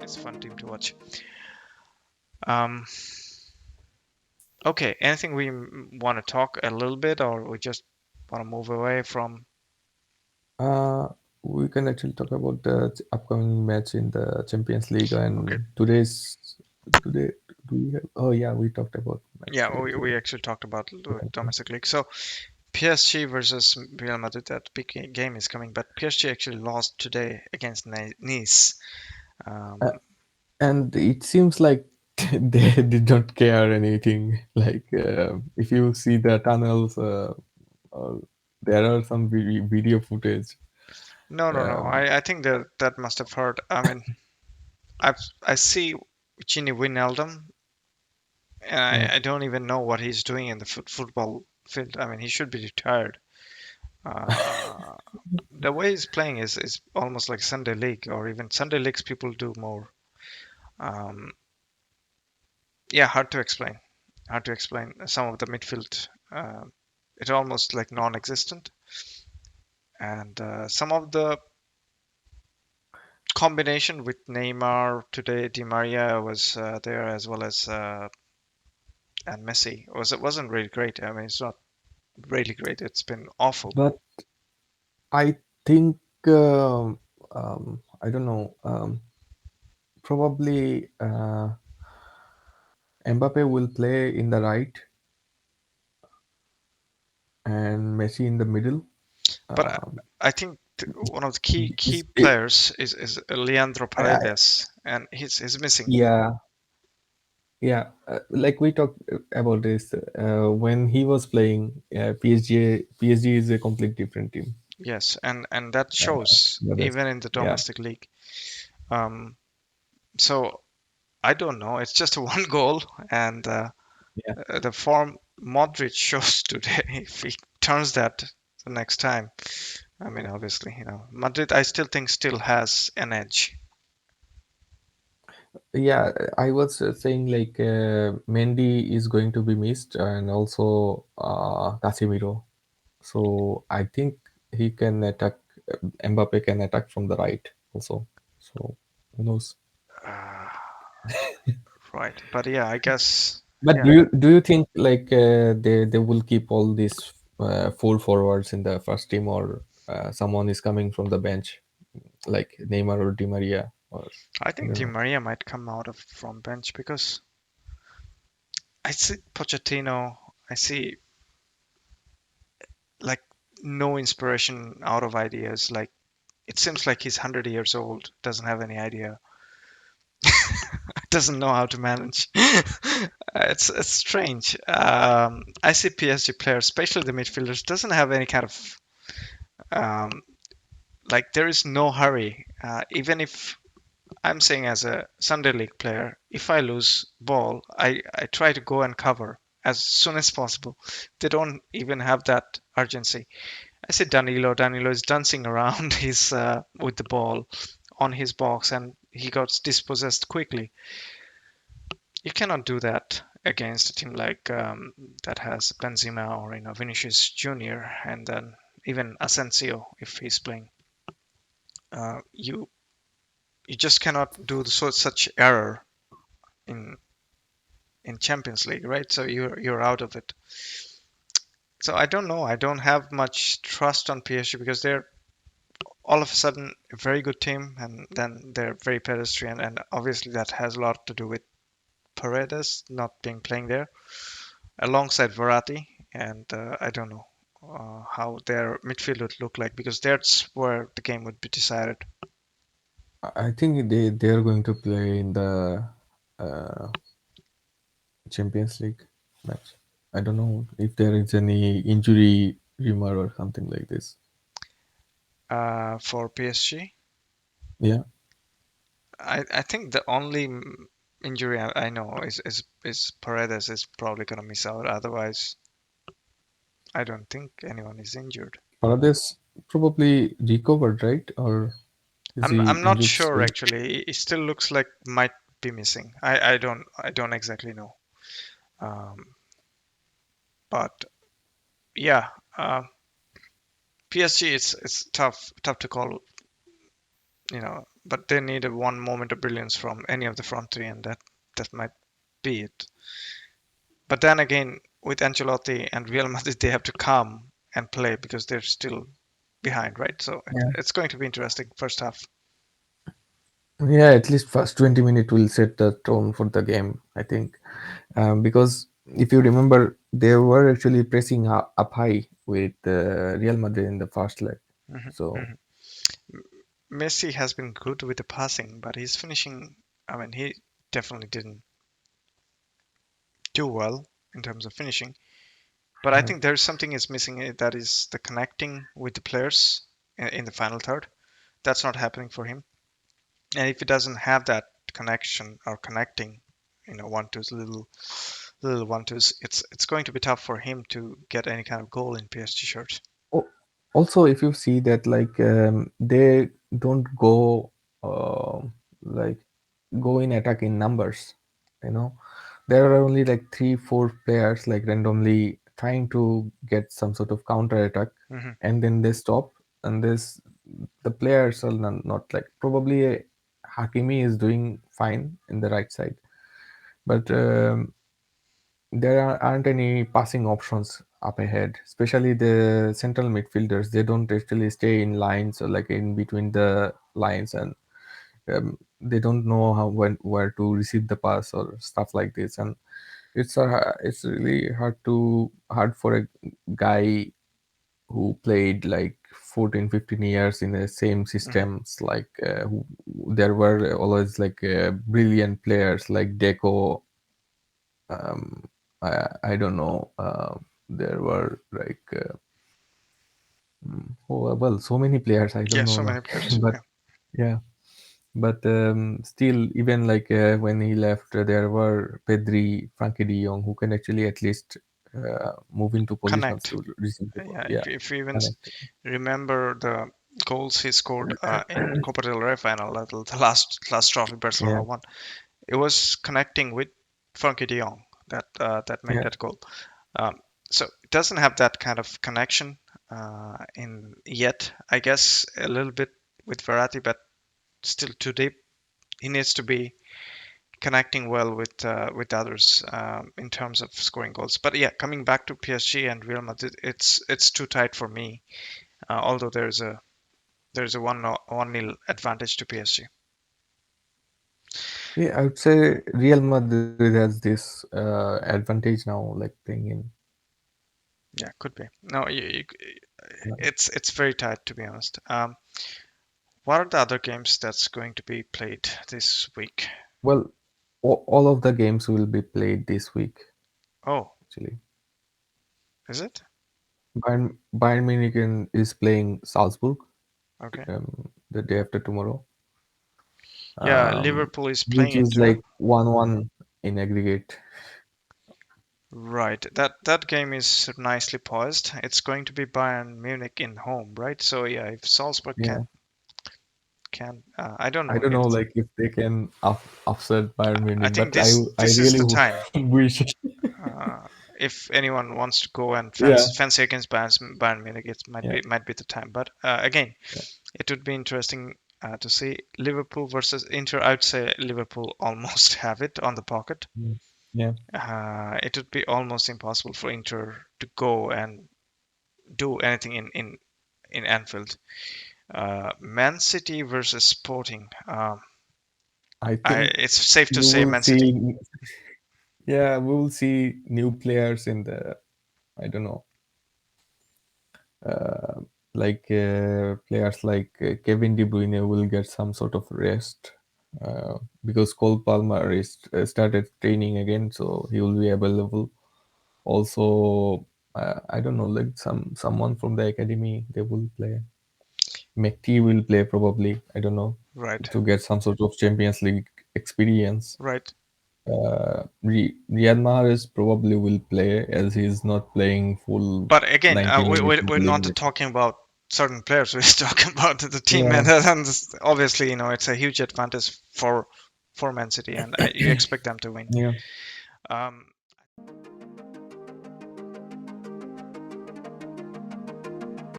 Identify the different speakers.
Speaker 1: it's a fun team to watch. Um, okay, anything we want to talk a little bit, or we just want to move away from?
Speaker 2: Uh, we can actually talk about the upcoming match in the Champions League
Speaker 1: Okay,
Speaker 2: and today. Do we have? Oh yeah, we talked about match
Speaker 1: yeah,
Speaker 2: today.
Speaker 1: we
Speaker 2: So
Speaker 1: actually talked about the
Speaker 2: yeah.
Speaker 1: domestic league. So PSG versus Real Madrid, that big game is coming, but PSG actually lost today against Nice.
Speaker 2: Uh,
Speaker 1: Um,
Speaker 2: and it seems like they did not care anything. Like if you see the tunnels, uh, there are some video footage.
Speaker 1: no, no, no.
Speaker 2: Um,
Speaker 1: I think that must have hurt. I mean, I see Gini Wijnaldum, and
Speaker 2: yeah,
Speaker 1: I don't even know what he's doing in the football field. I mean, he should be retired. Uh, the way he's playing is almost like Sunday League, or even Sunday Leagues people do more. Um, yeah, hard to explain. Hard to explain. Some of the midfield, it's almost like non-existent, and some of the combination with Neymar today, Di Maria was there as well as and Messi wasn't really great. I mean, it's not really great. It's been awful.
Speaker 2: but I think I don't know. Probably Mbappe will play in the right and Messi in the middle.
Speaker 1: But
Speaker 2: Um,
Speaker 1: I think one of the key
Speaker 2: is it,
Speaker 1: players is Leandro
Speaker 2: I,
Speaker 1: Paredes, and he's missing.
Speaker 2: yeah, yeah. Like we talked about this when he was playing PSG. PSG is a complete different team.
Speaker 1: Yes, and that shows
Speaker 2: The rest,
Speaker 1: even in the
Speaker 2: yeah,
Speaker 1: domestic league. Um, so I don't know. It's just one goal, and
Speaker 2: yeah,
Speaker 1: the form Modric shows today. If he turns that the next time, I mean, obviously, Madrid. I still think still has an edge.
Speaker 2: yeah. I was saying like Mendy is going to be missed, and also Casemiro. So I think he can attack. Mbappe can attack from the right also. So who knows?
Speaker 1: Uh, right, but yeah, I guess
Speaker 2: But
Speaker 1: yeah.
Speaker 2: do you think like they will keep all these four forwards in the first team, or someone is coming from the bench like Neymar or Di Maria, or
Speaker 1: I
Speaker 2: I
Speaker 1: think
Speaker 2: don't
Speaker 1: Di
Speaker 2: know.
Speaker 1: Maria might come out of from bench because I see Pochettino. I see like no inspiration out of ideas. Like it seems like he's 100 years old, doesn't have any idea, doesn't know how to manage. It's strange. I see PSG players, especially the midfielders, doesn't have any kind of um, like there is no hurry. Even if I'm saying as a Sunday League player, if I lose ball, I try to go and cover as soon as possible. They don't even have that urgency. I see Danilo. Danilo is dancing around his with the ball on his box, and he got dispossessed quickly. You cannot do that against a team like that has Benzema or Vinicius Junior, and then even Asensio if he's playing. You just cannot do such error in Champions League, right? So you're out of it. So I don't know. I don't have much trust on PSG because they're all of a sudden a very good team, and then they're very pedestrian, and obviously that has a lot to do with Paredes not being playing there alongside Verratti, and I don't know how their midfield would look like because that's where the game would be decided.
Speaker 2: I think they are going to play in the uh, Champions League match. I don't know if there is any injury rumor or something like this.
Speaker 1: For PSG,
Speaker 2: Yeah,
Speaker 1: I think the only injury I know is Paredes is probably gonna miss out. Otherwise, I don't think anyone is injured.
Speaker 2: Paredes probably recovered, right? Or is
Speaker 1: I'm
Speaker 2: he
Speaker 1: I'm not
Speaker 2: injured
Speaker 1: sure
Speaker 2: still?
Speaker 1: actually. It still looks like might be missing. I don't exactly know. Um, but yeah, PSG it's tough to call. but they need a one moment of brilliance from any of the front three, and that might be it. But then again, with Ancelotti and Real Madrid, they have to come and play because they're still behind, right? So
Speaker 2: Yeah.
Speaker 1: it's going to be interesting first half.
Speaker 2: Yeah, at least first 20 minutes will set the tone for the game, I think. Because if you remember, they were actually pressing up high with Real Madrid in the first leg.
Speaker 1: Hmm.
Speaker 2: So,
Speaker 1: Hmm. Messi has been good with the passing, but his finishing, I mean, he definitely didn't do well in terms of finishing. But I
Speaker 2: yeah.
Speaker 1: think there's something is missing that is the connecting with the players in the final third. That's not happening for him. And if he doesn't have that connection or connecting, one twos, little one twos, it's going to be tough for him to get any kind of goal in PSG shirt.
Speaker 2: Oh, also, if you see that, like, they don't go uh, like go in attack in numbers, you know, there are only like three, four players like randomly trying to get some sort of counter attack,
Speaker 1: Hmm.
Speaker 2: and then they stop, and this the players are not like probably Hakimi is doing fine in the right side, but there aren't any passing options up ahead, especially the central midfielders. They don't actually stay in lines or like in between the lines, and they don't know how when where to receive the pass or stuff like this. And it's really hard for a guy who played like 14, 15 years in the same
Speaker 1: Hmm.
Speaker 2: systems. Like there were always like brilliant players like Deco. um, I don't know. There were like well, so many players. I don't
Speaker 1: Yeah,
Speaker 2: know
Speaker 1: so
Speaker 2: now,
Speaker 1: many players.
Speaker 2: but
Speaker 1: Yeah,
Speaker 2: yeah. But still, even like when he left, there were Pedri, Frankie De Jong, who can actually at least move into positions
Speaker 1: connect.
Speaker 2: to receive the ball.
Speaker 1: Yeah,
Speaker 2: Yeah,
Speaker 1: if you even
Speaker 2: connect.
Speaker 1: remember the goals he scored in Copa del Rey final, the last trophy
Speaker 2: Yeah,
Speaker 1: Barcelona won, it was connecting with Frankie De Jong that made
Speaker 2: yeah.
Speaker 1: that goal. Um, so it doesn't have that kind of connection in yet. I guess a little bit with Verratti, but still too deep. He needs to be connecting well with others in terms of scoring goals. But yeah, coming back to PSG and Real Madrid, it's too tight for me. Although there's a one nil advantage to PSG.
Speaker 2: Yeah, I would say Real Madrid has this advantage now, like playing in.
Speaker 1: Yeah, could be. No, it's very tight to be honest. What are the other games that's going to be played this week?
Speaker 2: Well, all of the games will be played this week,
Speaker 1: Oh,
Speaker 2: actually.
Speaker 1: is it?
Speaker 2: Bayern Munich is playing Salzburg
Speaker 1: Okay.
Speaker 2: the day after tomorrow,
Speaker 1: Yeah,
Speaker 2: um,
Speaker 1: Liverpool is
Speaker 2: which
Speaker 1: playing
Speaker 2: is
Speaker 1: Inter.
Speaker 2: like 1-1 in aggregate.
Speaker 1: Right. That game is nicely poised. It's going to be Bayern Munich in home, right? So yeah, if Salzburg
Speaker 2: Yeah,
Speaker 1: can I don't
Speaker 2: I
Speaker 1: know.
Speaker 2: don't know like if they can upset Bayern
Speaker 1: I
Speaker 2: Munich,
Speaker 1: think
Speaker 2: but
Speaker 1: this
Speaker 2: I
Speaker 1: this is
Speaker 2: really
Speaker 1: the time.
Speaker 2: wish.
Speaker 1: Uh, if anyone wants to go and
Speaker 2: Yeah,
Speaker 1: fancy against Bayern Munich, it
Speaker 2: yeah,
Speaker 1: might be the time. But again,
Speaker 2: yeah.
Speaker 1: it would be interesting to see Liverpool versus Inter. I would say Liverpool almost have it on the pocket.
Speaker 2: Mm. Yeah.
Speaker 1: It would be almost impossible for Inter to go and do anything in Anfield. Man City versus Sporting.
Speaker 2: I think
Speaker 1: It's safe to
Speaker 2: you
Speaker 1: say
Speaker 2: will
Speaker 1: Man City.
Speaker 2: see. Yeah, we will see new players in the. I don't know, uh, like players like Kevin De Bruyne will get some sort of rest because Cole Palmer is started training again, so he will be available. Also, I don't know, like someone from the academy they will play. McT will play probably. I don't know,
Speaker 1: Right,
Speaker 2: to get some sort of Champions League experience.
Speaker 1: right.
Speaker 2: Riyad Mahrez probably will play as he's not playing full
Speaker 1: But again,
Speaker 2: 90 minutes in
Speaker 1: we're
Speaker 2: the
Speaker 1: not
Speaker 2: league.
Speaker 1: talking about certain players. We're talking about the team,
Speaker 2: Yeah,
Speaker 1: and obviously, it's a huge advantage for Man City, and you expect them to win.
Speaker 2: yeah.
Speaker 1: Um,